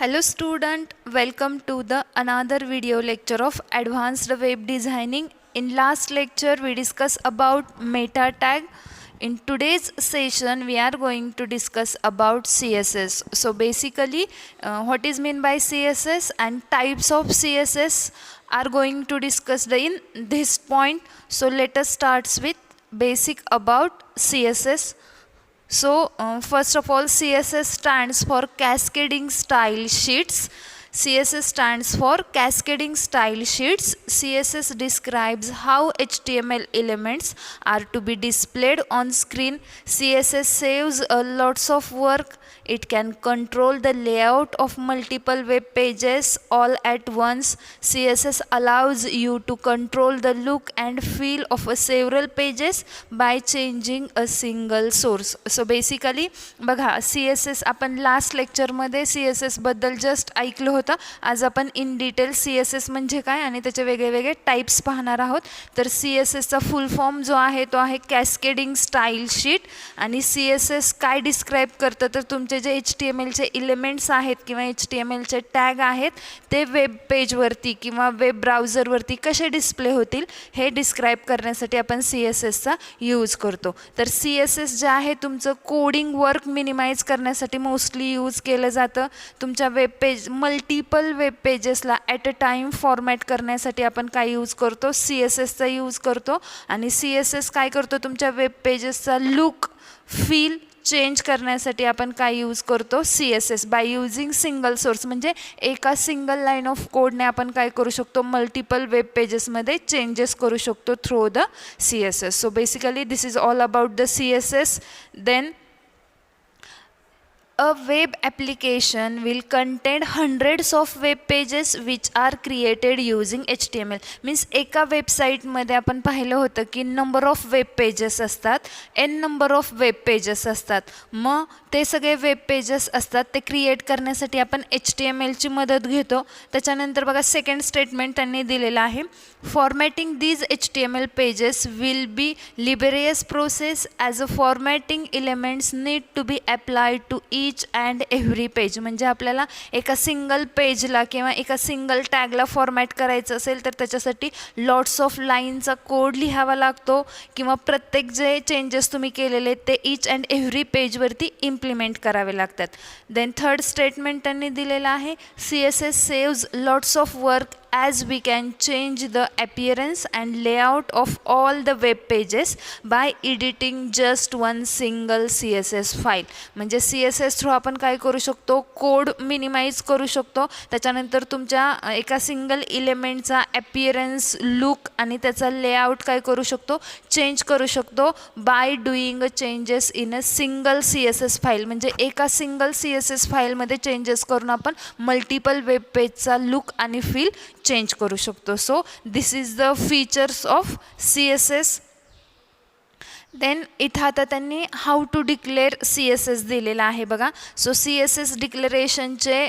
Hello student, welcome to the another video lecture of advanced web designing. In last lecture we discussed about meta tag. In today's session we are going to discuss about CSS. So basically what is meant by CSS and types of CSS are going to discuss in this point. So let us start with basic about CSS. So first of all, CSS stands for Cascading Style Sheets. CSS stands for Cascading Style Sheets. CSS describes how HTML elements are to be displayed on screen. CSS saves lots of work. It can control the layout of multiple web pages all at once. CSS allows you to control the look and feel of several pages by changing a single source. So basically बघा CSS आपण last लेक्चरमध्ये CSS बद्दल just ऐकलं होतं. आज आपण in detail CSS म्हणजे काय आणि त्याचे वेगवेगळे टाइप्स पाहणार आहोत. तर CSS चा फुल फॉर्म जो आहे तो आहे कॅस्केडिंग स्टाईल शीट. आणि CSS काय डिस्क्राइब करतं तर तुमचे जे HTML चे एलिमेंट्स आहेत किंवा HTML चे टॅग आहेत ते वेब पेजवरती किंवा वेब ब्राउझरवरती कसे डिस्प्ले होतील हे डिस्क्राइब करण्यासाठी आपण CSS चा यूज करतो. तर CSS जे आहे तुमचं कोडिंग वर्क मिनिमाइज करण्यासाठी मोस्टली यूज केलं जातं. तुमच्या वेब पेज मल्टिपल वेब पेजेसला ॲट अ टाइम फॉर्मॅट करण्यासाठी आपण काय यूज करतो CSS चा यूज करतो. आणि CSS काय करतो तुमच्या वेब पेजेसचा लुक फील चेंज करण्यासाठी आपण काय यूज करतो CSS by using single source. म्हणजे एका सिंगल लाईन ऑफ कोडने आपण काय करू शकतो मल्टिपल वेब पेजेसमध्ये चेंजेस करू शकतो through the CSS. So basically this is all about the CSS. Then a web application will contain hundreds of web pages which are created using HTML. Means एका वेबसाईटमध्ये आपण पाहिलं होतं की नंबर ऑफ वेब पेजेस असतात, n number of web pages असतात. मग ते सगळे वेब पेजेस असतात ते क्रिएट करण्यासाठी आपण HTMLची मदत घेतो. त्याच्यानंतर बघा सेकंड स्टेटमेंट त्यांनी दिलेलं आहे, formatting these HTML pages will be laborious process as a formatting elements need to be applied to each and every page. म्हणजे आपल्याला एका सिंगल पेजला किंवा एका सिंगल टॅगला फॉर्मॅट करायचं असेल तर त्याच्यासाठी लॉट्स ऑफ लाईनचा कोड लिहावा लागतो किंवा प्रत्येक जे चेंजेस तुम्ही केलेले ते ईच अँड एव्हरी पेजवरती इम्प्लिमेंट करावे लागतात. देन थर्ड स्टेटमेंट त्यांनी दिलेलं आहे, CSS saves lots of work as we can change the appearance and layout of all the web pages by editing just one single CSS file. म्हणजे CSS through आपण काय करू शकतो कोड मिनिमाइज करू शकतो. त्याच्यानंतर तुमच्या एका सिंगल इलेमेंटचा अपीअरन्स लुक आणि त्याचा लेआउट काय करू शकतो चेंज करू शकतो by doing changes in a single CSS file. म्हणजे एका सिंगल CSS फाईलमध्ये चेंजेस करून आपण मल्टिपल वेब पेजचा लुक आणि फील चेंज करू शकतो. So this is the features of CSS. Then इथं आता त्यांनी हाऊ टू डिक्लेअर CSS दिलेला आहे बघा. सो CSS डिक्लेरेशनचे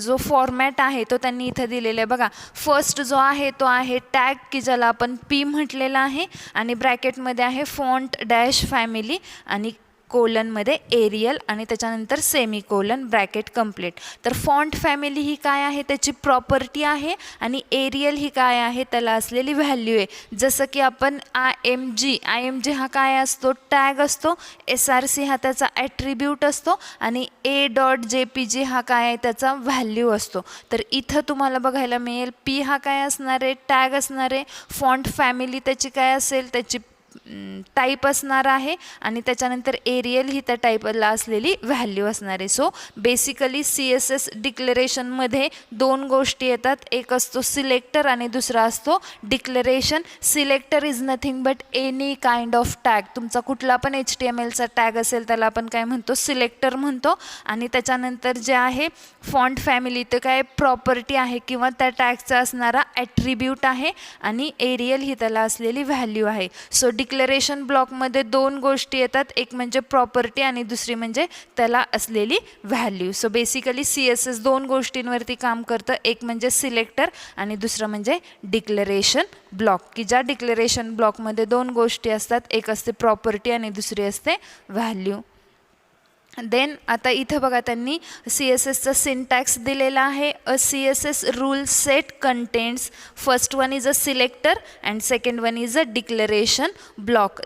जो फॉर्मॅट आहे तो त्यांनी इथं दिलेला आहे बघा. फर्स्ट जो आहे तो आहे टॅग की ज्याला आपण P म्हटलेला आहे आणि ब्रॅकेटमध्ये आहे फॉन्ट डॅश फॅमिली आणि कोलनमध्ये एरियल आणि त्याच्यानंतर सेमीकोलन ब्रॅकेट कंप्लीट. तर फॉन्ट फॅमिली ही काय आहे त्याची प्रॉपर्टी आहे आणि एरियल ही काय आहे त्याला असलेली व्हॅल्यू आहे. जसं की आपण IMG हा काय असतो टॅग असतो, SRC हा त्याचा ॲट्रिब्यूट असतो आणि A.jpg हा काय आहे त्याचा व्हॅल्यू असतो. तर इथं तुम्हाला बघायला मिळेल P हा काय असणार आहे टॅग असणार आहे, फॉन्ट फॅमिली त्याची काय असेल त्याची टाईप असणार आहे आणि त्याच्यानंतर एरियल ही त्या टाईपला असलेली व्हॅल्यू असणार आहे. सो बेसिकली CSS डिक्लेरेशनमध्ये दोन गोष्टी येतात, एक असतो सिलेक्टर आणि दुसरा असतो declaration. Selector is nothing but any kind of tag. तुमचा कुठला पण HTMLचा टॅग असेल त्याला आपण काय म्हणतो सिलेक्टर म्हणतो. आणि त्याच्यानंतर जे आहे फॉन्ट फॅमिली ते काय प्रॉपर्टी आहे किंवा त्या टॅगचा असणारा ॲट्रिब्यूट आहे आणि एरियल ही त्याला असलेली व्हॅल्यू आहे. सो डिक्लेरेशन ब्लॉकमध्ये दोन गोष्टी येतात, एक म्हणजे प्रॉपर्टी आणि दुसरी म्हणजे त्याला असलेली व्हॅल्यू. सो बेसिकली CSS दोन गोष्टींवरती काम करतं, एक म्हणजे सिलेक्टर आणि दुसरं म्हणजे डिक्लेरेशन ब्लॉक. की ज्या डिक्लेरेशन ब्लॉकमध्ये दोन गोष्टी असतात, एक असते प्रॉपर्टी आणि दुसरी असते व्हॅल्यू. देन आता इथं बघा त्यांनी CSSचा सिंटॅक्स दिलेला आहे. A CSS rule set contents first one is a selector and second one is a declaration block.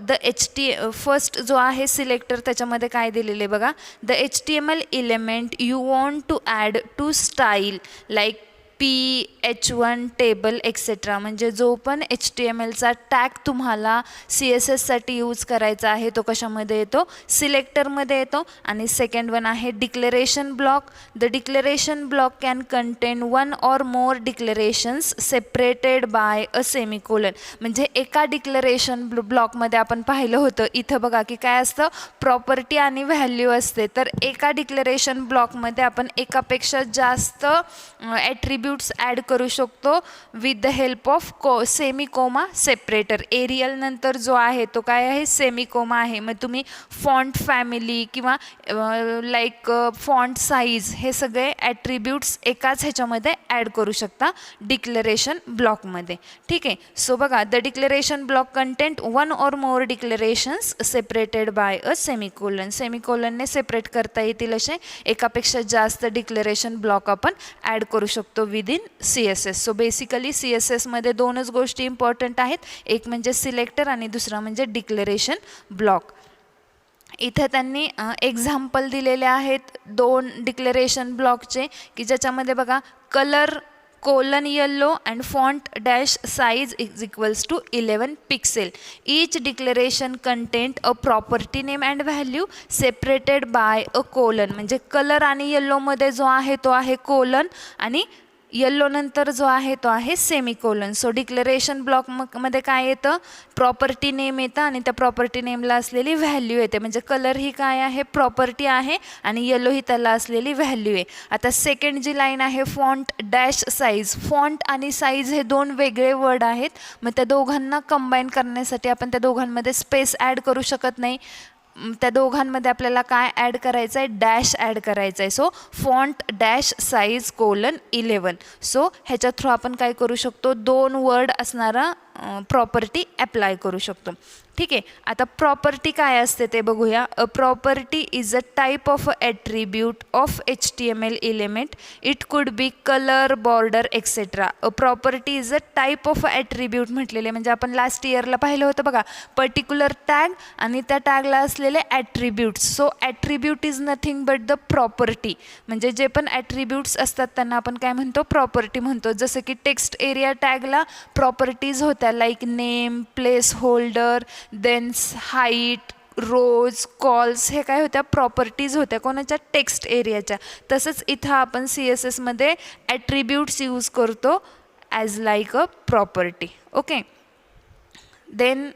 First जो आहे सिलेक्टर त्याच्यामध्ये काय दिलेले बघा, the HTML element you want to add to style like PH1 table etcetera. म्हणजे जो पण HTMLचा tag तुम्हाला CSSसाठी यूज करायचा आहे तो कशामध्ये येतो, सिलेक्टरमध्ये येतो. आणि सेकंड वन आहे declaration block. The declaration block can content one or more declarations separated by a semicolon. म्हणजे एका डिक्लेरेशन ब्लॉकमध्ये आपण पाहिलं होतं इथं बघा की काय असतं, प्रॉपर्टी आणि व्हॅल्यू असते. तर एका डिक्लेरेशन ब्लॉकमध्ये आपण एकापेक्षा जास्त ॲट्रिब्यूट्स ॲड करू शकतो with the help of semicolon separator. Arial नंतर जो आहे तो काय आहे, सेमिकोमा आहे. मग तुम्ही फॉन्ट फॅमिली किंवा लाईक फॉन्ट साईज हे सगळे ॲट्रिब्यूट्स एकाच ह्याच्यामध्ये ॲड करू शकता डिक्लेरेशन ब्लॉकमध्ये. ठीक आहे. सो बघा, the declaration block content one or more declarations separated by a semicolon. सेमिकोलनने सेपरेट करता येतील असे एकापेक्षा जास्त डिक्लेरेशन ब्लॉक आपण ॲड करू शकतो विदिन CSS. सो बेसिकली CSSमध्ये दोनच गोष्टी इम्पॉर्टंट आहेत, एक म्हणजे सिलेक्टर आणि दुसरा म्हणजे डिक्लेरेशन ब्लॉक. इथे त्यांनी एक्झाम्पल दिलेले आहेत 2 डिक्लेरेशन ब्लॉकचे की ज्याच्यामध्ये बघा colour colon yellow and font dash size is equals to 11 pixel. Each declaration content a property name and value separated by a colon. म्हणजे कलर आणि येल्लो मध्ये जो आहे तो आहे कोलन आणि येल्लो नंतर जो आहे तो आहे सेमिकोलन. सो डिक्लेरेशन ब्लॉकमध्ये काय येतं, प्रॉपर्टी नेम येतं आणि त्या प्रॉपर्टी नेमला असलेली व्हॅल्यू येते. म्हणजे कलर ही काय आहे, प्रॉपर्टी आहे आणि येल्लो ही त्याला असलेली व्हॅल्यू आहे. आता सेकंड जी लाईन आहे फॉन्ट डॅश साईज. फॉन्ट आणि साईज हे 2 वेगळे वर्ड आहेत. मग त्या दोघांना कंबाईन करण्यासाठी आपण त्या दोघांमध्ये स्पेस ॲड करू शकत नाही. त्या दोघांमध्ये आपल्याला काय ॲड करायचं आहे, डॅश ॲड करायचं आहे. So font dash size :11. So ह्याच्या थ्रू आपण काय करू शकतो, 2 वर्ड असणारा प्रॉपर्टी ॲप्लाय करू शकतो. ठीक आहे. आता प्रॉपर्टी काय असते ते बघूया. A property is a type of attribute of HTML element. It could be colour, border etcetera. A property is a type of attribute म्हटलेले म्हणजे आपण लास्ट इयरला पाहिलं होतं बघा, पर्टिक्युलर टॅग आणि त्या टॅगला असलेले attributes. So attribute is nothing but the property. म्हणजे जे पण ॲट्रिब्यूट्स असतात त्यांना आपण काय म्हणतो, प्रॉपर्टी म्हणतो. जसं की टेक्स्ट एरिया टॅगला प्रॉपर्टीज होत्या like name, placeholder, then height, rows, cols, हे काय होत्या, प्रॉपर्टीज होत्या कोणाच्या, टेक्स्ट एरियाच्या. तसंच इथं आपण CSSमध्ये ॲट्रिब्यूट्स यूज करतो as like a property. Okay. Then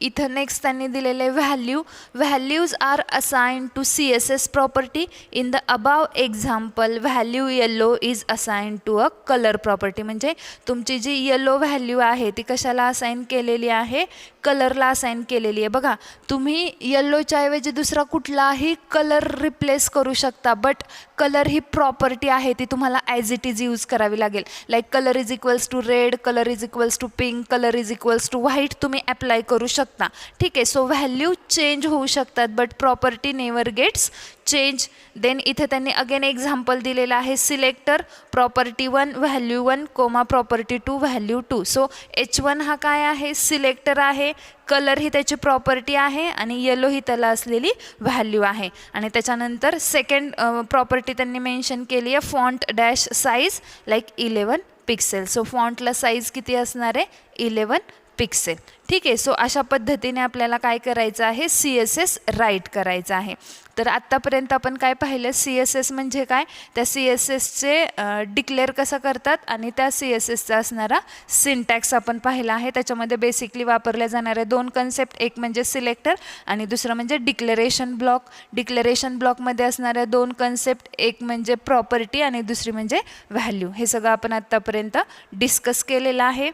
इथं नेक्स्ट त्यांनी दिलेले values are assigned to CSS property. In the above example value yellow is assigned to a colour property. म्हणजे तुमची जी येल्लो व्हॅल्यू आहे ती कशाला असाइन केलेली आहे, कलरला असाइन केलेली आहे. बघा, तुम्ही येल्लोच्या ऐवजी दुसरा कुठलाही कलर रिप्लेस करू शकता, बट कलर ही प्रॉपर्टी आहे ती तुम्हाला ॲज इट इज यूज करावी लागेल. Like colour is equals to red, colour is equals to pink, colour is equals to white तुम्ही ॲप्लाय करू शकता. ठीक आहे. सो व्हॅल्यू चेंज होऊ शकतात but property never gets change. Then इथे त्यांनी अगेन एक्झाम्पल दिलेलं आहे selector. Property 1 value 1 comma property 2 value 2. So H1 हा काय आहे, सिलेक्टर आहे. कलर ही त्याची प्रॉपर्टी आहे आणि येलो ही त्याला असलेली व्हॅल्यू आहे. आणि त्याच्यानंतर सेकंड प्रॉपर्टी त्यांनी मेन्शन केली आहे font dash size like 11 pixel. So फॉन्टला साईज किती असणार आहे, 11 पिक्सेल. ठीक आहे. सो अशा पद्धतीने आपल्याला काय करायचं आहे, CSS राईट करायचं आहे. तर आत्तापर्यंत आपण काय पाहिलं, CSS म्हणजे काय, त्या CSSचे डिक्लेअर कसं करतात आणि त्या CSSचा असणारा सिंटॅक्स आपण पाहिला आहे. त्याच्यामध्ये बेसिकली वापरल्या जाणाऱ्या 2 कन्सेप्ट, एक म्हणजे सिलेक्टर आणि दुसरं म्हणजे डिक्लेरेशन ब्लॉक. डिक्लेरेशन ब्लॉकमध्ये असणाऱ्या 2 कन्सेप्ट, एक म्हणजे प्रॉपर्टी आणि दुसरी म्हणजे व्हॅल्यू. हे सगळं आपण आत्तापर्यंत डिस्कस केलेलं आहे.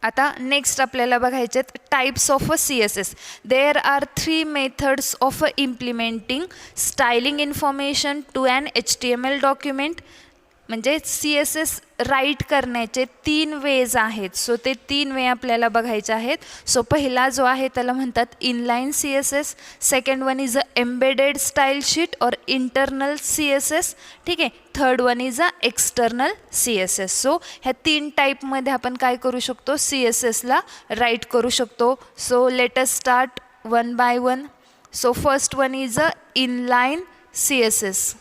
आता नेक्स्ट आपल्याला बघायचे आहेत types of a CSS. There are 3 methods of implementing styling information to an HTML document. म्हणजे CSS राईट करण्याचे 3 वेज आहेत. सो ते 3 वे आपल्याला बघायचे आहेत. सो पहिला जो आहे त्याला म्हणतात inline CSS, second one is a embedded style sheet और इंटरनल CSS, ठीक आहे. Third one is a external CSS. So ह्या 3 टाईपमध्ये आपण काय करू शकतो, CSSला राईट करू शकतो. So let us start one by one. So first one is a inline CSS.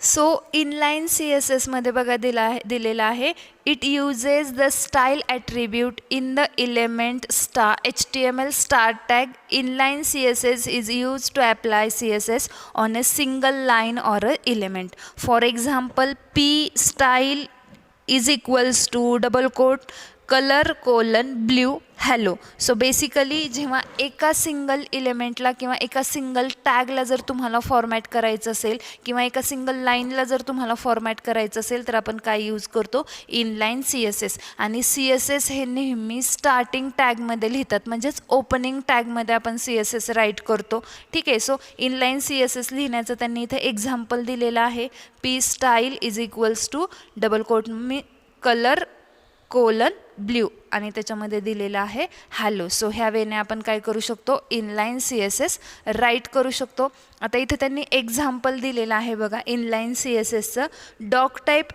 So inline CSS मध्ये बघा दिलेला आहे, it uses the style attribute in the element HTML start tag. Inline CSS is use to apply CSS on a single line or a element. For example P style is equals to double quote colour colon blue hello. So basically जेव्हा एका single इलेमेंटला किंवा एका single टॅगला जर तुम्हाला format करायचं असेल किंवा एका सिंगल लाईनला जर तुम्हाला फॉर्मॅट करायचं असेल तर आपण काय यूज करतो, इनलाईन CSS. आणि CSS हे नेहमी स्टार्टिंग टॅगमध्ये लिहितात, म्हणजेच ओपनिंग टॅगमध्ये आपण CSS राईट करतो, ठीक आहे. सो इनलाईन CSS लिहिण्याचं त्यांनी इथे एक्झाम्पल दिलेलं आहे. P style is equals to double quote colour colon blue आणि त्याच्यामध्ये दिलेलं आहे हॅलो. सो ह्या वेने आपण काय करू शकतो, इनलाईन CSS राईट करू शकतो. आता इथे त्यांनी एक्झाम्पल दिलेलं आहे बघा इनलाईन CSSचं. Doctype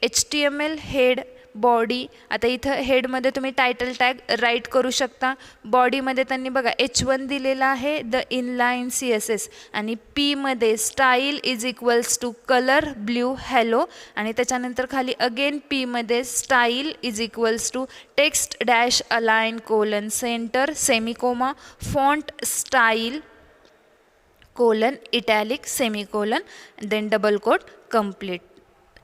HTML head body. आता इथं हेडमध्ये तुम्ही टायटल टॅग राईट करू शकता. बॉडीमध्ये त्यांनी बघा H1 दिलेला आहे द इनलाईन CSS आणि Pमध्ये style is equals to colour blue hello आणि त्याच्यानंतर खाली अगेन Pमध्ये style is equals to text dash align colon centre semicolon font style colon italic semicolon then double quote complete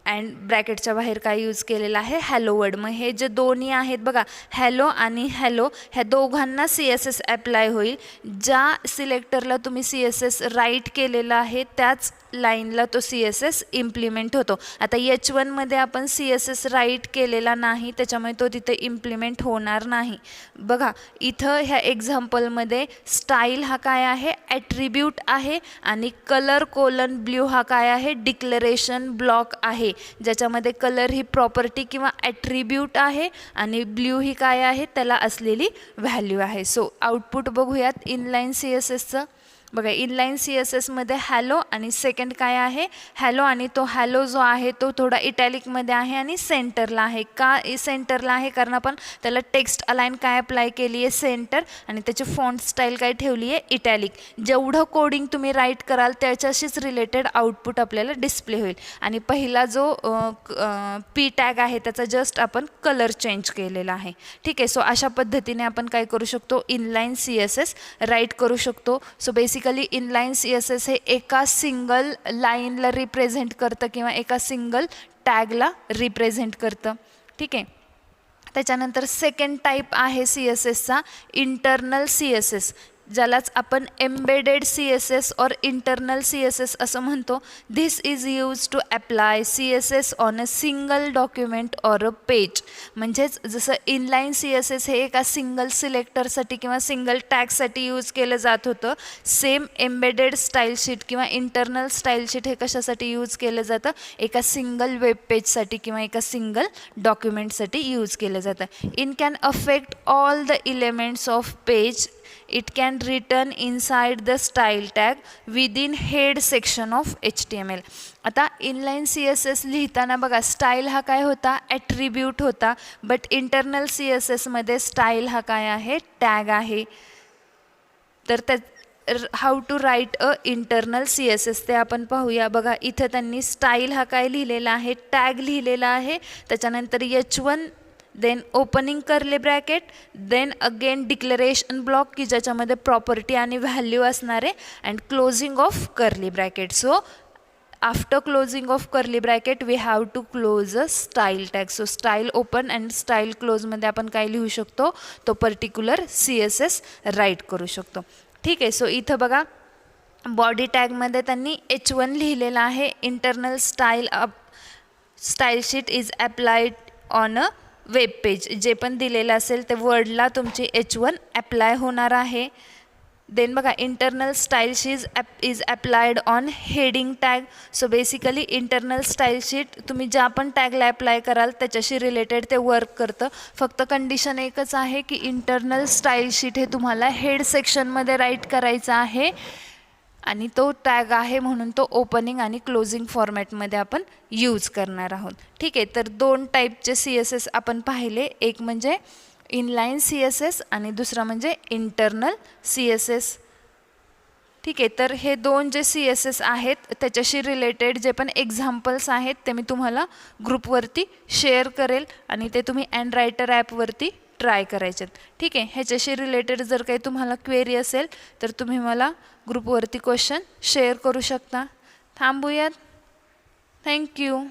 and ब्रॅकेटच्या बाहेर काय use केलेलं आहे, हॅलो वर्ड. मग हे जे दोन्ही आहेत बघा हॅलो आणि हॅलो ह्या दोघांना CSS अप्लाय होईल. ज्या सिलेक्टरला तुम्ही CSS राईट केलेला आहे त्याच लाईनला तो CSS इम्प्लिमेंट होतो. आता H1 मध्ये आपण CSS राईट केलेला नाही त्याच्यामुळे तो तिथे इम्प्लिमेंट होणार नाही. बघा इथं ह्या एक्झाम्पलमध्ये स्टाईल हा काय आहे, ॲट्रिब्यूट आहे आणि कलर कोलन ब्ल्यू हा काय आहे, डिक्लरेशन ब्लॉक आहे, ज्याच्यामध्ये कलर ही प्रॉपर्टी किंवा ॲट्रिब्यूट आहे आणि ब्ल्यू ही काय आहे, त्याला असलेली व्हॅल्यू आहे. सो आउटपुट बघूयात इनलाईन CSSचं. बघा इनलाईन CSSमध्ये हॅलो आणि सेकंड काय आहे हॅलो आणि तो हॅलो जो आहे तो थोडा इटॅलिकमध्ये आहे आणि सेंटरला आहे. का सेंटरला आहे, कारण आपण त्याला टेक्स्ट अलाइन काय अप्लाय केली आहे, सेंटर, आणि त्याची फॉन्ट स्टाईल काय ठेवली आहे, इटॅलिक. जेवढं कोडिंग तुम्ही राईट कराल त्याच्याशीच रिलेटेड आउटपुट आपल्याला डिस्प्ले होईल. आणि पहिला जो P टॅग आहे त्याचा जस्ट आपण कलर चेंज केलेला आहे, ठीक आहे. सो अशा पद्धतीने आपण काय करू शकतो, इनलाईन CSS राईट करू शकतो. सो बेसिकली इनलाईन CSS हे एका सिंगल लाईनला रिप्रेझेंट करतं किंवा एका सिंगल टॅगला रिप्रेझेंट करतं, ठीक आहे. त्याच्यानंतर सेकंड टाईप आहे CSSचा इंटरनल CSS, ज्यालाच आपण एम्बेडेड CSS और इंटरनल CSS असं म्हणतो. This is use to apply CSS on a single document or a page. म्हणजेच जसं इनलाईन CSS हे एका सिंगल सिलेक्टरसाठी किंवा सिंगल टॅगसाठी यूज केलं जात होतं, सेम एम्बेडेड स्टाईल शीट किंवा इंटरनल स्टाईल शीट हे कशासाठी यूज केलं जातं, एका सिंगल वेब पेजसाठी किंवा एका सिंगल डॉक्युमेंटसाठी यूज केलं जातं. In can affect all the elements of page. It can return inside the style tag within head section of HTML. आता इनलाईन CSS लिहिताना बघा स्टाईल हा काय होता, ॲट्रिब्यूट होता, बट इंटरनल CSSमध्ये स्टाईल हा काय आहे, टॅग आहे. तर त्या how to write a internal CSS ते आपण पाहूया. बघा इथं त्यांनी स्टाईल हा काय लिहिलेला आहे, टॅग लिहिलेला आहे, त्याच्यानंतर H1 then opening curly bracket then again declaration block की ज्याच्यामध्ये प्रॉपर्टी आणि व्हॅल्यू असणार आहे and closing of curly bracket. So after closing of curly bracket we have to close a style tag. So style open and style क्लोजमध्ये आपण काय लिहू शकतो, तो पर्टिक्युलर CSS राईट करू शकतो, ठीक आहे. सो इथं बघा बॉडी टॅगमध्ये त्यांनी H1 लिहिलेला आहे, internal style sheet is applied on a web page. जे पण दिलेलं असेल ते वर्डला तुमची H1 अप्लाय होणार आहे. देन बघा internal style sheet is applied on heading tag. So basically internal style sheet तुम्ही ज्या पण टॅगला अप्लाय कराल त्याच्याशी रिलेटेड ते वर्क करतं. फक्त कंडिशन एकच आहे की इंटरनल स्टाईल शीट हे तुम्हाला हेड सेक्शनमध्ये राईट करायचं आहे आणि तो टॅग आहे म्हणून तो ओपनिंग आणि क्लोजिंग फॉर्मॅटमध्ये आपण यूज करणार आहोत. ठीक आहे, तर 2 टाईपचे CSS आपण पाहिले, एक म्हणजे इनलाईन CSS आणि दुसरा म्हणजे इंटरनल CSS. ठीक आहे, तर हे 2 जे CSS आहेत त्याच्याशी रिलेटेड जे पण एक्झाम्पल्स आहेत ते मी तुम्हाला ग्रुपवरती शेअर करेल आणि ते तुम्ही अँडरायटर ॲपवरती ट्राय करायचे. ठीक आहे, ह्याच्याशी रिलेटेड जर काही तुम्हाला क्वेरी असेल तर तुम्ही मला ग्रुपवरती क्वेश्चन शेअर करू शकता. थांबूयात. थँक्यू.